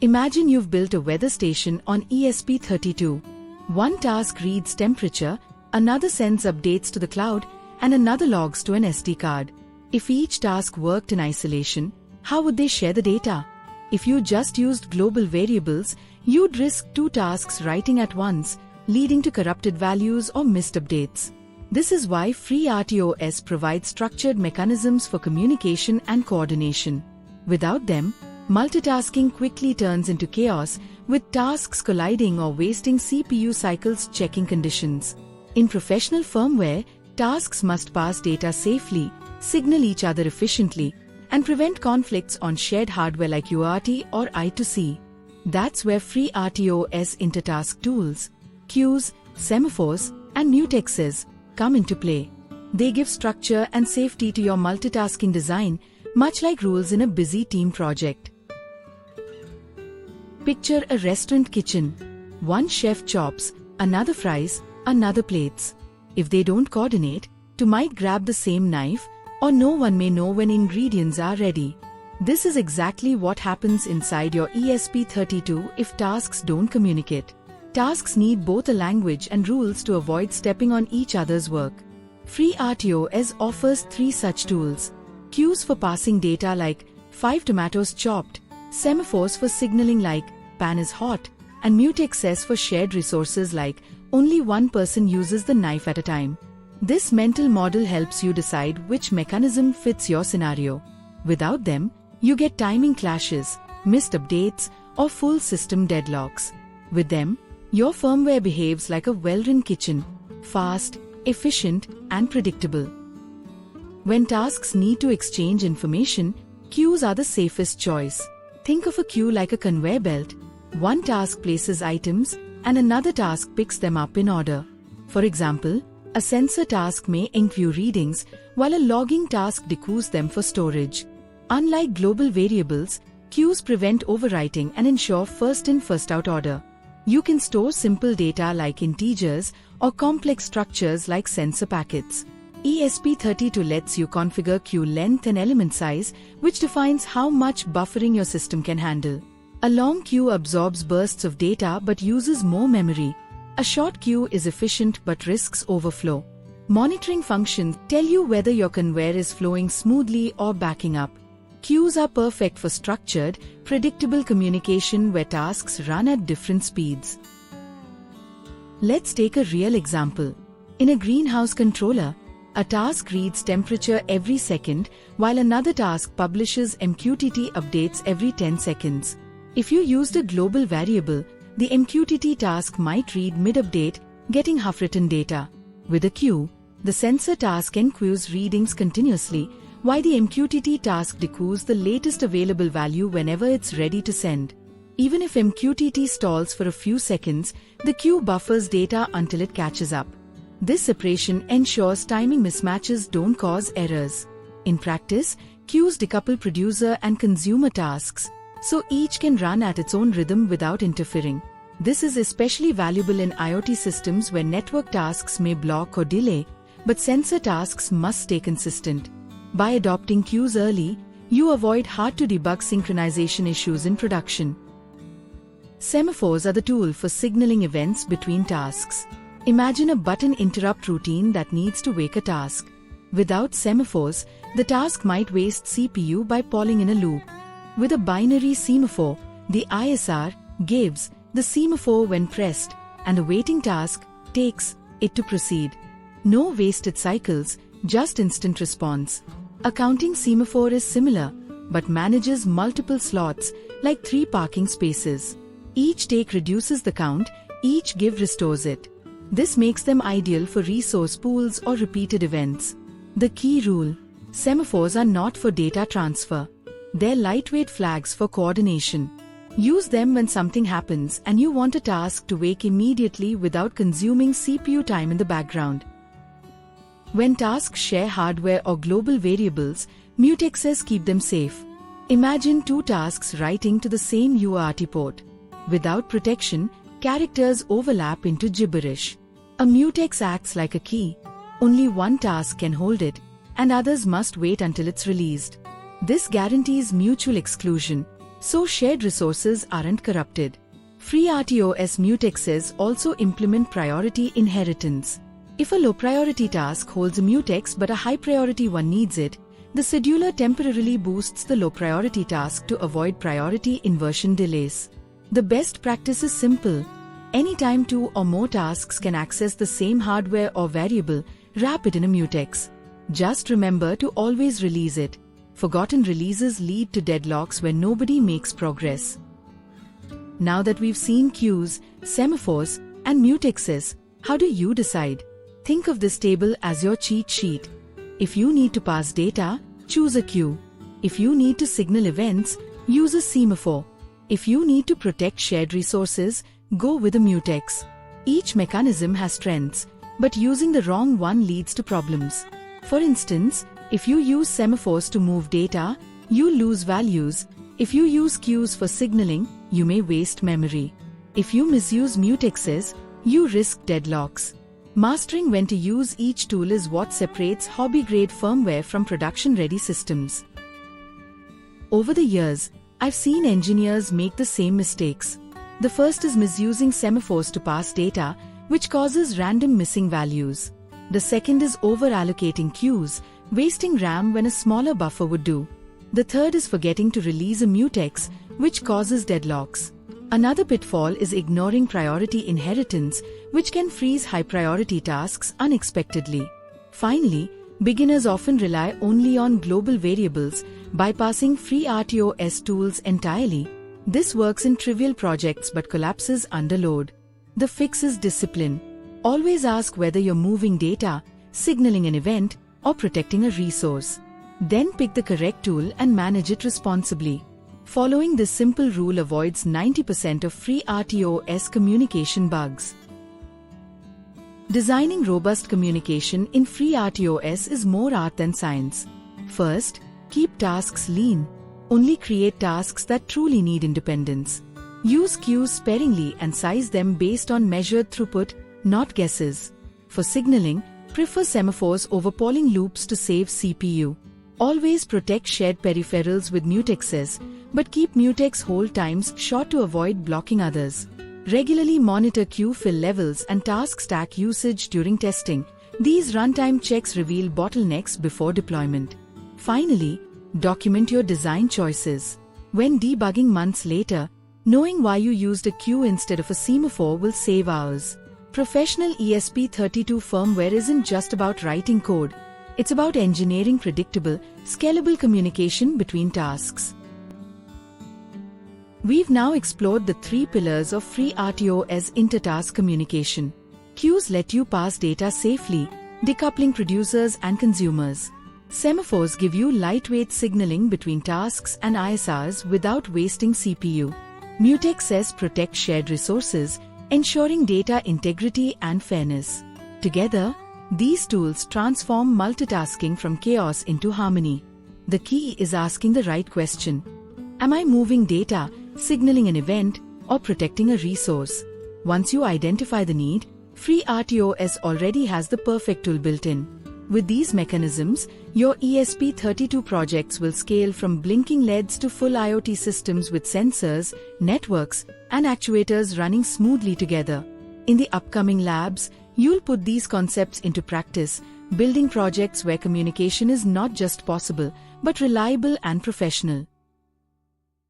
Imagine you've built a weather station on ESP32. One task reads temperature, another sends updates to the cloud, and another logs to an SD card. If each task worked in isolation, how would they share the data? If you just used global variables, you'd risk two tasks writing at once, leading to corrupted values or missed updates. This is why FreeRTOS provides structured mechanisms for communication and coordination. Without them, multitasking quickly turns into chaos, with tasks colliding or wasting CPU cycles checking conditions. In professional firmware, tasks must pass data safely, signal each other efficiently, and prevent conflicts on shared hardware like UART or I2C. That's where FreeRTOS InterTask tools, queues, semaphores, and mutexes come into play. They give structure and safety to your multitasking design, much like rules in a busy team project. Picture a restaurant kitchen. One chef chops, another fries, another plates. If they don't coordinate, two might grab the same knife, or no one may know when ingredients are ready. This is exactly what happens inside your ESP32 if tasks don't communicate. Tasks need both a language and rules to avoid stepping on each other's work. FreeRTOS offers 3 such tools: queues for passing data like 5 tomatoes chopped, semaphores for signaling like pan is hot, and mutexes for shared resources like only one person uses the knife at a time. This mental model helps you decide which mechanism fits your scenario. Without them, you get timing clashes, missed updates, or full system deadlocks. With them, your firmware behaves like a well-run kitchen, fast, efficient, and predictable. When tasks need to exchange information, queues are the safest choice. Think of a queue like a conveyor belt. One task places items, and another task picks them up in order. For example, a sensor task may enqueue readings, while a logging task dequeues them for storage. Unlike global variables, queues prevent overwriting and ensure first-in, first-out order. You can store simple data like integers or complex structures like sensor packets. ESP32 lets you configure queue length and element size, which defines how much buffering your system can handle. A long queue absorbs bursts of data but uses more memory. A short queue is efficient but risks overflow. Monitoring functions tell you whether your conveyor is flowing smoothly or backing up. Queues are perfect for structured, predictable communication where tasks run at different speeds. Let's take a real example. In a greenhouse controller, a task reads temperature every second, while another task publishes MQTT updates every 10 seconds. If you used a global variable, the MQTT task might read mid-update, getting half-written data. With a queue, the sensor task enqueues readings continuously, while the MQTT task dequeues the latest available value whenever it's ready to send. Even if MQTT stalls for a few seconds, the queue buffers data until it catches up. This separation ensures timing mismatches don't cause errors. In practice, queues decouple producer and consumer tasks, so each can run at its own rhythm without interfering. This is especially valuable in IoT systems where network tasks may block or delay, but sensor tasks must stay consistent. By adopting queues early, you avoid hard-to-debug synchronization issues in production. Semaphores are the tool for signaling events between tasks. Imagine a button interrupt routine that needs to wake a task. Without semaphores, the task might waste CPU by pausing in a loop. With a binary semaphore, the ISR gives the semaphore when pressed, and the waiting task takes it to proceed. No wasted cycles, just instant response. A counting semaphore is similar, but manages multiple slots, like 3 parking spaces. Each take reduces the count, each give restores it. This makes them ideal for resource pools or repeated events. The key rule: semaphores are not for data transfer. They're lightweight flags for coordination. Use them when something happens and you want a task to wake immediately without consuming CPU time in the background. When tasks share hardware or global variables, mutexes keep them safe. Imagine 2 tasks writing to the same UART port. Without protection, characters overlap into gibberish. A mutex acts like a key. Only one task can hold it, and others must wait until it's released. This guarantees mutual exclusion. so shared resources aren't corrupted. FreeRTOS mutexes also implement priority inheritance. If a low-priority task holds a mutex but a high-priority one needs it, the scheduler temporarily boosts the low-priority task to avoid priority inversion delays. The best practice is simple. Anytime two or more tasks can access the same hardware or variable, wrap it in a mutex. Just remember to always release it. Forgotten releases lead to deadlocks where nobody makes progress. Now that we've seen queues, semaphores, and mutexes, how do you decide? Think of this table as your cheat sheet. If you need to pass data, choose a queue. If you need to signal events, use a semaphore. If you need to protect shared resources, go with a mutex. Each mechanism has strengths, but using the wrong one leads to problems. For instance, if you use semaphores to move data, you lose values. If you use queues for signaling, you may waste memory. If you misuse mutexes, you risk deadlocks. Mastering when to use each tool is what separates hobby-grade firmware from production-ready systems. Over the years, I've seen engineers make the same mistakes. The first is misusing semaphores to pass data, which causes random missing values. The second is over-allocating queues, wasting RAM when a smaller buffer would do. The third is forgetting to release a mutex, which causes deadlocks. Another pitfall is ignoring priority inheritance, which can freeze high-priority tasks unexpectedly. Finally, beginners often rely only on global variables, bypassing FreeRTOS tools entirely. This works in trivial projects but collapses under load. The fix is discipline. Always ask whether you're moving data, signaling an event, or protecting a resource. Then pick the correct tool and manage it responsibly. Following this simple rule avoids 90% of FreeRTOS communication bugs. Designing robust communication in FreeRTOS is more art than science. First, keep tasks lean. Only create tasks that truly need independence. Use queues sparingly and size them based on measured throughput, not guesses. For signaling, prefer semaphores over polling loops to save CPU. Always protect shared peripherals with mutexes, but keep mutex hold times short to avoid blocking others. Regularly monitor queue fill levels and task stack usage during testing. These runtime checks reveal bottlenecks before deployment. Finally, document your design choices. When debugging months later, knowing why you used a queue instead of a semaphore will save hours. Professional ESP32 firmware isn't just about writing code. It's about engineering predictable, scalable communication between tasks. We've now explored the three pillars of FreeRTOS InterTask communication. Queues let you pass data safely, decoupling producers and consumers. Semaphores give you lightweight signaling between tasks and ISRs without wasting CPU. Mutexes protect shared resources, ensuring data integrity and fairness. Together, these tools transform multitasking from chaos into harmony. The key is asking the right question. Am I moving data, signaling an event, or protecting a resource? Once you identify the need, FreeRTOS already has the perfect tool built in. With these mechanisms, your ESP32 projects will scale from blinking LEDs to full IoT systems with sensors, networks, and actuators running smoothly together. In the upcoming labs, you'll put these concepts into practice, building projects where communication is not just possible, but reliable and professional.